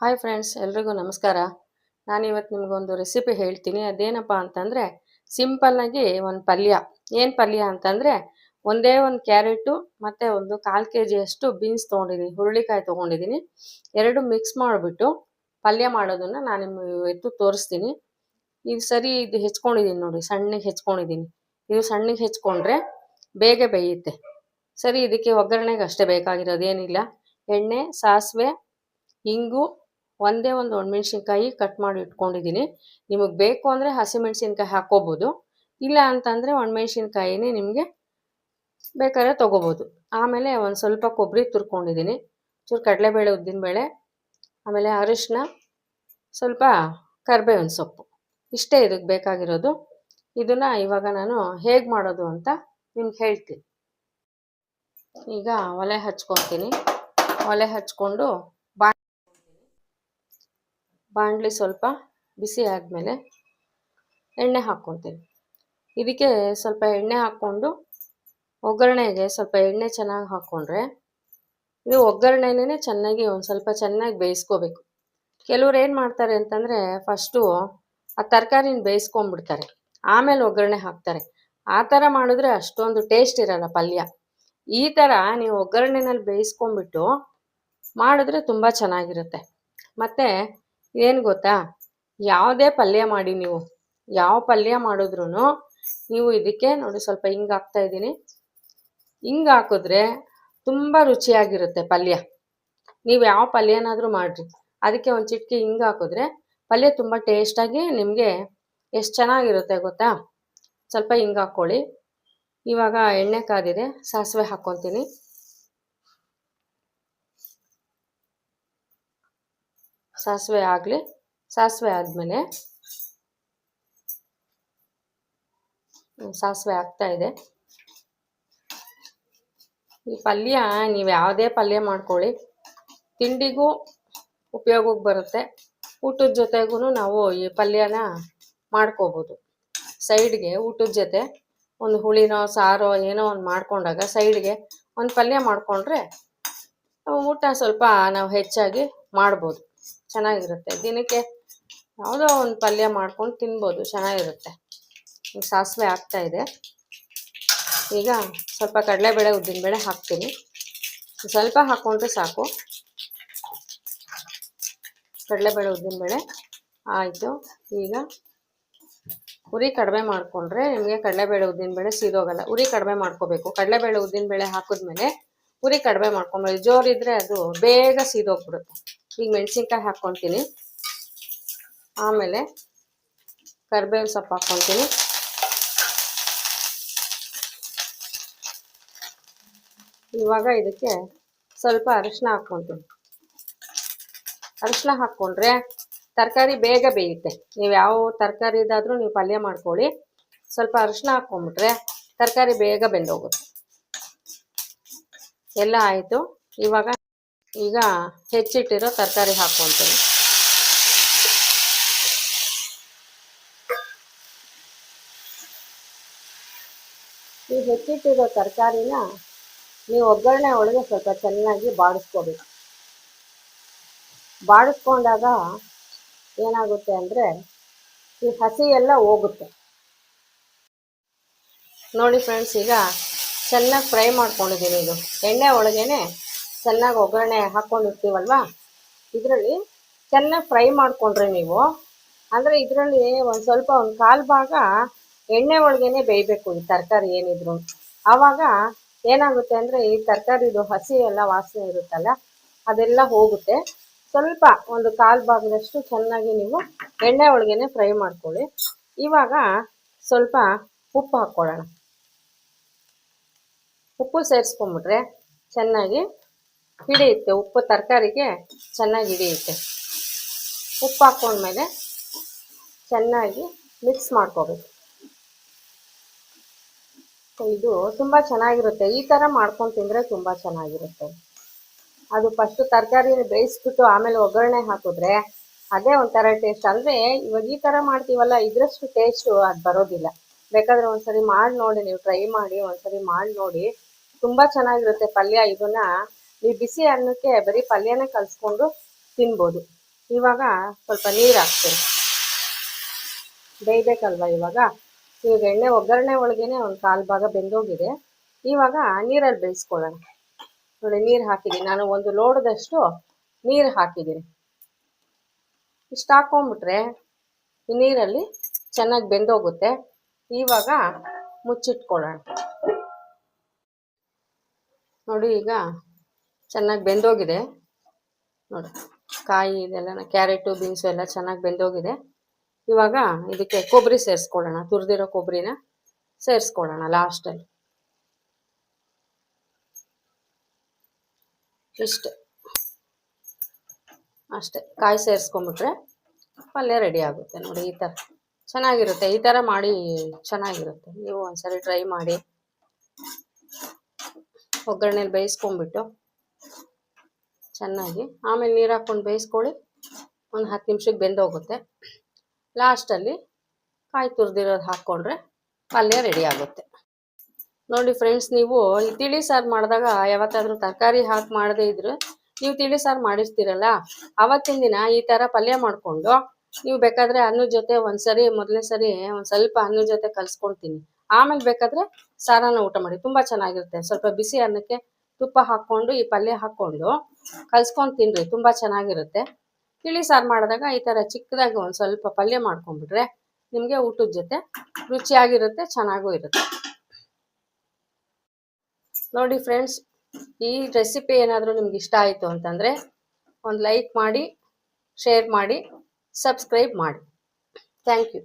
Hi friends, ಎಲ್ರಿಗೂ ನಮಸ್ಕಾರ. ನಾನಿವತ್ತು ನಿಮಗೊಂದು ರೆಸಿಪಿ ಹೇಳ್ತೀನಿ. ಅದೇನಪ್ಪ ಅಂತಂದರೆ ಸಿಂಪಲ್ಲಾಗಿ ಒಂದು ಪಲ್ಯ. ಏನು ಪಲ್ಯ ಅಂತಂದರೆ ಒಂದೇ ಒಂದು ಕ್ಯಾರೆಟು ಮತ್ತು ಒಂದು 1/4 kg ಅಷ್ಟು ಬೀನ್ಸ್ ತೊಗೊಂಡಿದ್ದೀನಿ, ಹುರುಳಿಕಾಯಿ ತೊಗೊಂಡಿದ್ದೀನಿ. ಎರಡು ಮಿಕ್ಸ್ ಮಾಡಿಬಿಟ್ಟು ಪಲ್ಯ ಮಾಡೋದನ್ನು ನಾನು ನಿಮಗೆ ಇವತ್ತು ತೋರಿಸ್ತೀನಿ. ಇದು ಹೆಚ್ಕೊಂಡಿದ್ದೀನಿ ನೋಡಿ, ಸಣ್ಣಗೆ ಹೆಚ್ಕೊಂಡಿದ್ದೀನಿ. ಇದು ಸಣ್ಣಗೆ ಹೆಚ್ಕೊಂಡ್ರೆ ಬೇಗ ಬೇಯುತ್ತೆ. ಇದಕ್ಕೆ ಒಗ್ಗರಣೆಗೆ ಅಷ್ಟೇ ಬೇಕಾಗಿರೋದೇನಿಲ್ಲ. ಎಣ್ಣೆ, ಸಾಸಿವೆ, ಇಂಗು, ಒಂದೇ ಒಂದು ಒಣಮೆಣ್ಸಿನ್ಕಾಯಿ ಕಟ್ ಮಾಡಿ ಇಟ್ಕೊಂಡಿದ್ದೀನಿ. ನಿಮಗೆ ಬೇಕು ಅಂದರೆ ಹಸಿಮೆಣ್ಸಿನ್ಕಾಯಿ ಹಾಕ್ಕೋಬೋದು, ಇಲ್ಲ ಅಂತಂದರೆ ಒಣಮೆಣ್ಸಿನ್ಕಾಯಿನೇ ನಿಮಗೆ ಬೇಕಾದ್ರೆ ತೊಗೋಬೋದು. ಆಮೇಲೆ ಒಂದು ಸ್ವಲ್ಪ ಕೊಬ್ಬರಿ ತುರ್ಕೊಂಡಿದ್ದೀನಿ, ಚೂರು ಕಡಲೆಬೇಳೆ, ಉದ್ದಿನಬೇಳೆ, ಆಮೇಲೆ ಅರಿಶಿನ, ಸ್ವಲ್ಪ ಕರಿಬೇವಿನ ಸೊಪ್ಪು. ಇಷ್ಟೇ ಇದಕ್ಕೆ ಬೇಕಾಗಿರೋದು. ಇದನ್ನು ಇವಾಗ ನಾನು ಹೇಗೆ ಮಾಡೋದು ಅಂತ ನಿಮ್ಗೆ ಹೇಳ್ತೀನಿ. ಈಗ ಒಲೆ ಹಚ್ಕೊತೀನಿ. ಒಲೆ ಹಚ್ಕೊಂಡು ಬಾಣಲಿ ಸ್ವಲ್ಪ ಬಿಸಿ ಆದಮೇಲೆ ಎಣ್ಣೆ ಹಾಕ್ಕೊತೀನಿ. ಇದಕ್ಕೆ ಸ್ವಲ್ಪ ಎಣ್ಣೆ ಹಾಕ್ಕೊಂಡು ಒಗ್ಗರಣೆಗೆ ಸ್ವಲ್ಪ ಎಣ್ಣೆ ಚೆನ್ನಾಗಿ ಹಾಕ್ಕೊಂಡ್ರೆ ಇದು ಒಗ್ಗರಣೆನೇ ಚೆನ್ನಾಗಿ ಒಂದು ಸ್ವಲ್ಪ ಚೆನ್ನಾಗಿ ಬೇಯಿಸ್ಕೋಬೇಕು. ಕೆಲವ್ರು ಏನು ಮಾಡ್ತಾರೆ ಅಂತಂದರೆ ಫಸ್ಟು ಆ ತರಕಾರಿನ ಬೇಯಿಸ್ಕೊಂಡ್ಬಿಡ್ತಾರೆ, ಆಮೇಲೆ ಒಗ್ಗರಣೆ ಹಾಕ್ತಾರೆ. ಆ ಥರ ಮಾಡಿದ್ರೆ ಅಷ್ಟೊಂದು ಟೇಸ್ಟ್ ಇರಲ್ಲ ಪಲ್ಯ. ಈ ಥರ ನೀವು ಒಗ್ಗರಣೆನಲ್ಲಿ ಬೇಯಿಸ್ಕೊಂಡ್ಬಿಟ್ಟು ಮಾಡಿದ್ರೆ ತುಂಬ ಚೆನ್ನಾಗಿರುತ್ತೆ. ಮತ್ತು ಏನು ಗೊತ್ತಾ, ಯಾವುದೇ ಪಲ್ಯ ಮಾಡಿ ನೀವು, ಯಾವ ಪಲ್ಯ ಮಾಡಿದ್ರೂ ನೀವು ಇದಕ್ಕೆ ನೋಡಿ ಸ್ವಲ್ಪ ಹಿಂಗೆ ಹಾಕ್ತಾಯಿದ್ದೀನಿ. ಹಿಂಗೆ ಹಾಕಿದ್ರೆ ತುಂಬ ರುಚಿಯಾಗಿರುತ್ತೆ ಪಲ್ಯ. ನೀವು ಯಾವ ಪಲ್ಯನಾದರೂ ಮಾಡಿರಿ, ಅದಕ್ಕೆ ಒಂದು ಚಿಟಿಕೆ ಹಿಂಗೆ ಹಾಕಿದ್ರೆ ಪಲ್ಯ ತುಂಬ ಟೇಸ್ಟಾಗಿ ನಿಮಗೆ ಎಷ್ಟು ಚೆನ್ನಾಗಿರುತ್ತೆ ಗೊತ್ತಾ. ಸ್ವಲ್ಪ ಹಿಂಗೆ ಹಾಕ್ಕೊಳ್ಳಿ. ಇವಾಗ ಎಣ್ಣೆ ಕಾದಿದೆ, ಸಾಸಿವೆ ಹಾಕ್ಕೊತೀನಿ. ಸಾಸಿವೆ ಆಗಲಿ. ಸಾಸಿವೆ ಆದಮೇಲೆ ಸಾಸಿವೆ ಆಗ್ತಾಯಿದೆ. ಈ ಪಲ್ಯ ನೀವು ಯಾವುದೇ ಪಲ್ಯ ಮಾಡ್ಕೊಳ್ಳಿ, ತಿಂಡಿಗೂ ಉಪಯೋಗಕ್ಕೆ ಬರುತ್ತೆ, ಊಟದ ಜೊತೆಗೂ ನಾವು ಈ ಪಲ್ಯನ ಮಾಡ್ಕೋಬೋದು. ಸೈಡ್ಗೆ ಊಟದ ಜೊತೆ ಒಂದು ಹುಳಿನೋ ಸಾರೋ ಏನೋ ಒಂದು ಮಾಡ್ಕೊಂಡಾಗ ಸೈಡ್ಗೆ ಒಂದು ಪಲ್ಯ ಮಾಡಿಕೊಂಡ್ರೆ ಊಟ ಸ್ವಲ್ಪ ನಾವು ಹೆಚ್ಚಾಗಿ ಮಾಡ್ಬೋದು, ಚೆನ್ನಾಗಿರುತ್ತೆ. ದಿನಕ್ಕೆ ಯಾವುದೋ ಒಂದು ಪಲ್ಯ ಮಾಡ್ಕೊಂಡು ತಿನ್ಬೋದು, ಚೆನ್ನಾಗಿರುತ್ತೆ. ಈಗ ಸಾಸಿವೆ ಆಗ್ತಾಯಿದೆ. ಈಗ ಸ್ವಲ್ಪ ಕಡಲೆಬೇಳೆ, ಉದ್ದಿನಬೇಳೆ ಹಾಕ್ತೀನಿ. ಸ್ವಲ್ಪ ಹಾಕ್ಕೊಂಡ್ರೆ ಸಾಕು. ಕಡಲೆಬೇಳೆ, ಉದ್ದಿನಬೇಳೆ ಆಯಿತು. ಈಗ ಉರಿ ಕಡಿಮೆ ಮಾಡಿಕೊಂಡ್ರೆ ನಿಮಗೆ ಕಡಲೆಬೇಳೆ, ಉದ್ದಿನಬೇಳೆ ಸೀದೋಗಲ್ಲ. ಉರಿ ಕಡಿಮೆ ಮಾಡ್ಕೋಬೇಕು. ಕಡಲೆಬೇಳೆ, ಉದ್ದಿನಬೇಳೆ ಹಾಕಿದ್ಮೇಲೆ ಉರಿ ಕಡಿಮೆ ಮಾಡ್ಕೊಬೇಕು. ಜೋರಿದ್ರೆ ಅದು ಬೇಗ ಸೀದೋಗ್ಬಿಡುತ್ತೆ. ಈಗ ಮೆಣಸಿನ್ಕಾಯಿ ಹಾಕ್ಕೊತೀನಿ. ಆಮೇಲೆ ಕರಿಬೇವಿನ ಸೊಪ್ಪು ಹಾಕ್ಕೊತೀನಿ. ಇವಾಗ ಇದಕ್ಕೆ ಸ್ವಲ್ಪ ಅರಿಶಿನ ಹಾಕ್ಕೊತೀನಿ. ಅರಿಶಿನ ಹಾಕ್ಕೊಂಡ್ರೆ ತರಕಾರಿ ಬೇಗ ಬೇಯುತ್ತೆ. ನೀವು ಯಾವ ತರಕಾರಿದಾದರೂ ನೀವು ಪಲ್ಯ ಮಾಡ್ಕೊಳ್ಳಿ, ಸ್ವಲ್ಪ ಅರಿಶಿನ ಹಾಕ್ಕೊಂಬಿಟ್ರೆ ತರಕಾರಿ ಬೇಗ ಬೆಂದೋಗುತ್ತೆ. ಎಲ್ಲ ಆಯಿತು. ಈಗ ಹೆಚ್ಚಿಟ್ಟಿರೋ ತರಕಾರಿ ಹಾಕ್ಕೊತೀನಿ. ಈ ಹೆಚ್ಚಿಟ್ಟಿರೋ ತರಕಾರಿನ ನೀವು ಒಗ್ಗರಣೆ ಒಳಗೆ ಸ್ವಲ್ಪ ಚೆನ್ನಾಗಿ ಬಾಡಿಸ್ಕೋಬೇಕು. ಬಾಡಿಸ್ಕೊಂಡಾಗ ಏನಾಗುತ್ತೆ ಅಂದರೆ ಈ ಹಸಿ ಎಲ್ಲ ಹೋಗುತ್ತೆ. ನೋಡಿ ಫ್ರೆಂಡ್ಸ್, ಈಗ ಚೆನ್ನಾಗಿ ಫ್ರೈ ಮಾಡ್ಕೊಂಡಿದ್ದೀನಿ. ಇದು ಎಣ್ಣೆ ಒಳಗೇನೆ ಚೆನ್ನಾಗಿ ಒಗ್ಗರಣೆ ಹಾಕ್ಕೊಂಡಿರ್ತೀವಲ್ವ, ಇದರಲ್ಲಿ ಚೆನ್ನಾಗಿ ಫ್ರೈ ಮಾಡಿಕೊಂಡ್ರೆ ನೀವು, ಅಂದರೆ ಇದರಲ್ಲಿ ಒಂದು ಸ್ವಲ್ಪ ಒಂದು 1/4 ಭಾಗ ಎಣ್ಣೆ ಒಳಗೇನೆ ಬೇಯಬೇಕು ಈ ತರಕಾರಿ ಏನಿದ್ರು. ಆವಾಗ ಏನಾಗುತ್ತೆ ಅಂದರೆ ಈ ತರಕಾರಿದು ಹಸಿ ಎಲ್ಲ ವಾಸನೆ ಇರುತ್ತಲ್ಲ, ಅದೆಲ್ಲ ಹೋಗುತ್ತೆ. ಸ್ವಲ್ಪ ಒಂದು 1/4 ಭಾಗದಷ್ಟು ಚೆನ್ನಾಗಿ ನೀವು ಎಣ್ಣೆ ಒಳಗೇನೆ ಫ್ರೈ ಮಾಡ್ಕೊಳ್ಳಿ. ಇವಾಗ ಸ್ವಲ್ಪ ಉಪ್ಪು ಹಾಕ್ಕೊಳ್ಳೋಣ. ಉಪ್ಪು ಸೇರಿಸ್ಕೊಂಬಿಟ್ರೆ ಚೆನ್ನಾಗಿ ಹಿಡಿಯುತ್ತೆ, ಉಪ್ಪು ತರಕಾರಿಗೆ ಚೆನ್ನಾಗಿ ಹಿಡಿಯುತ್ತೆ. ಉಪ್ಪು ಹಾಕ್ಕೊಂಡ್ಮೇಲೆ ಚೆನ್ನಾಗಿ ಮಿಕ್ಸ್ ಮಾಡ್ಕೋಬೇಕು. ಇದು ತುಂಬ ಚೆನ್ನಾಗಿರುತ್ತೆ. ಈ ಥರ ಮಾಡ್ಕೊಂಡು ತಿಂದರೆ ತುಂಬ ಚೆನ್ನಾಗಿರುತ್ತೆ. ಅದು ಫಸ್ಟು ತರಕಾರಿ ಬೇಯಿಸ್ಬಿಟ್ಟು ಆಮೇಲೆ ಒಗ್ಗರಣೆ ಹಾಕಿದ್ರೆ ಅದೇ ಒಂಥರ ಟೇಸ್ಟ್. ಅಂದರೆ ಇವಾಗ ಈ ಥರ ಮಾಡ್ತೀವಲ್ಲ, ಇದರಷ್ಟು ಟೇಸ್ಟು ಅದು ಬರೋದಿಲ್ಲ. ಬೇಕಾದರೆ ಒಂದ್ಸರಿ ಮಾಡಿ ನೋಡಿ, ನೀವು ಟ್ರೈ ಮಾಡಿ ಒಂದ್ಸರಿ ಮಾಡಿ ನೋಡಿ, ತುಂಬ ಚೆನ್ನಾಗಿರುತ್ತೆ ಪಲ್ಯ. ಇದನ್ನು ನೀವು ಬಿಸಿ ಅನ್ನಕ್ಕೆ ಬರೀ ಪಲ್ಯನೇ ಕಲಿಸ್ಕೊಂಡು ತಿನ್ಬೋದು. ಇವಾಗ ಸ್ವಲ್ಪ ನೀರು ಹಾಕ್ತೀನಿ, ಬೇಯಬೇಕಲ್ವ. ಇವಾಗ ಎಣ್ಣೆ ಒಗ್ಗರಣೆ ಒಳಗೇನೆ ಒಂದು ಕಾಲು ಭಾಗ ಬೆಂದೋಗಿದೆ. ಇವಾಗ ನೀರಲ್ಲಿ ಬೇಯಿಸ್ಕೊಳ್ಳೋಣ. ನೋಡಿ, ನೀರು ಹಾಕಿದ್ದೀನಿ, ನಾನು ಒಂದು ಲೋಟದಷ್ಟು ನೀರು ಹಾಕಿದ್ದೀನಿ. ಇಷ್ಟು ಹಾಕೊಂಡ್ಬಿಟ್ರೆ ಈ ನೀರಲ್ಲಿ ಚೆನ್ನಾಗಿ ಬೆಂದೋಗುತ್ತೆ. ಇವಾಗ ಮುಚ್ಚಿಟ್ಕೊಳ್ಳೋಣ. ನೋಡಿ, ಈಗ ಚೆನ್ನಾಗಿ ಬೆಂದೋಗಿದೆ. ನೋಡಿ, ಕಾಯಿ ಇದೆಲ್ಲ, ಕ್ಯಾರೆಟು ಬೀನ್ಸು ಎಲ್ಲ ಚೆನ್ನಾಗಿ ಬೆಂದೋಗಿದೆ. ಇವಾಗ ಇದಕ್ಕೆ ಕೊಬ್ಬರಿ ಸೇರಿಸ್ಕೊಳ್ಳೋಣ, ತುರಿದಿರೋ ಕೊಬ್ಬರಿನ ಸೇರಿಸ್ಕೊಳ್ಳೋಣ ಲಾಸ್ಟಲ್ಲಿ. ಇಷ್ಟೇ, ಅಷ್ಟೇ. ಕಾಯಿ ಸೇರಿಸ್ಕೊಂಬಿಟ್ರೆ ಪಲ್ಯ ರೆಡಿ ಆಗುತ್ತೆ. ನೋಡಿ, ಈ ಥರ ಚೆನ್ನಾಗಿರುತ್ತೆ. ಈ ಥರ ಮಾಡಿ ಚೆನ್ನಾಗಿರುತ್ತೆ. ನೀವು ಒಂದ್ಸರಿ ಟ್ರೈ ಮಾಡಿ. ಒಗ್ಗರಣೆಲಿ ಬೇಯಿಸ್ಕೊಂಬಿಟ್ಟು ಚೆನ್ನಾಗಿ ಆಮೇಲೆ ನೀರು ಹಾಕ್ಕೊಂಡು ಬೇಯಿಸ್ಕೊಳ್ಳಿ. ಒಂದು 10 ನಿಮಿಷಕ್ಕೆ ಬೆಂದೋಗುತ್ತೆ. ಲಾಸ್ಟಲ್ಲಿ ಕಾಯಿ ತುರಿದಿರೋದು ಹಾಕ್ಕೊಂಡ್ರೆ ಪಲ್ಯ ರೆಡಿ ಆಗುತ್ತೆ. ನೋಡಿ ಫ್ರೆಂಡ್ಸ್, ನೀವು ಈ ತಿಳಿ ಸಾರು ಮಾಡಿದಾಗ ಯಾವತ್ತಾದರೂ ತರಕಾರಿ ಹಾಕಿ ಮಾಡದೇ ಇದ್ರೆ, ನೀವು ತಿಳಿ ಸಾರು ಮಾಡಿರ್ತೀರಲ್ಲ, ಆವತ್ತಿನ ದಿನ ಈ ಥರ ಪಲ್ಯ ಮಾಡಿಕೊಂಡು ನೀವು ಬೇಕಾದರೆ ಅನ್ನದ ಜೊತೆ ಮೊದಲನೇ ಸರಿ ಒಂದು ಸ್ವಲ್ಪ ಅನ್ನದ ಜೊತೆ ಕಲಿಸ್ಕೊಳ್ತೀನಿ. ಆಮೇಲೆ ಬೇಕಾದರೆ ಸಾರನ್ನ ಊಟ ಮಾಡಿ, ತುಂಬ ಚೆನ್ನಾಗಿರುತ್ತೆ. ಸ್ವಲ್ಪ ಬಿಸಿ ಅನ್ನಕ್ಕೆ ತುಪ್ಪ ಹಾಕ್ಕೊಂಡು ಈ ಪಲ್ಯ ಹಾಕ್ಕೊಂಡು ಕಲಿಸ್ಕೊಂಡು ತಿನ್ನಿರಿ, ತುಂಬ ಚೆನ್ನಾಗಿರುತ್ತೆ. ತಿಳಿ ಸಾರು ಮಾಡಿದಾಗ ಈ ಥರ ಚಿಕ್ಕದಾಗಿ ಒಂದು ಸ್ವಲ್ಪ ಪಲ್ಯ ಮಾಡ್ಕೊಂಡ್ಬಿಟ್ರೆ ನಿಮಗೆ ಊಟದ ಜೊತೆ ರುಚಿಯಾಗಿರುತ್ತೆ, ಚೆನ್ನಾಗೂ ಇರುತ್ತೆ. ನೋಡಿ ಫ್ರೆಂಡ್ಸ್, ಈ ರೆಸಿಪಿ ಏನಾದರೂ ನಿಮ್ಗೆ ಇಷ್ಟ ಆಯಿತು ಅಂತಂದರೆ ಒಂದು ಲೈಕ್ ಮಾಡಿ, ಶೇರ್ ಮಾಡಿ, ಸಬ್ಸ್ಕ್ರೈಬ್ ಮಾಡಿ. Thank you.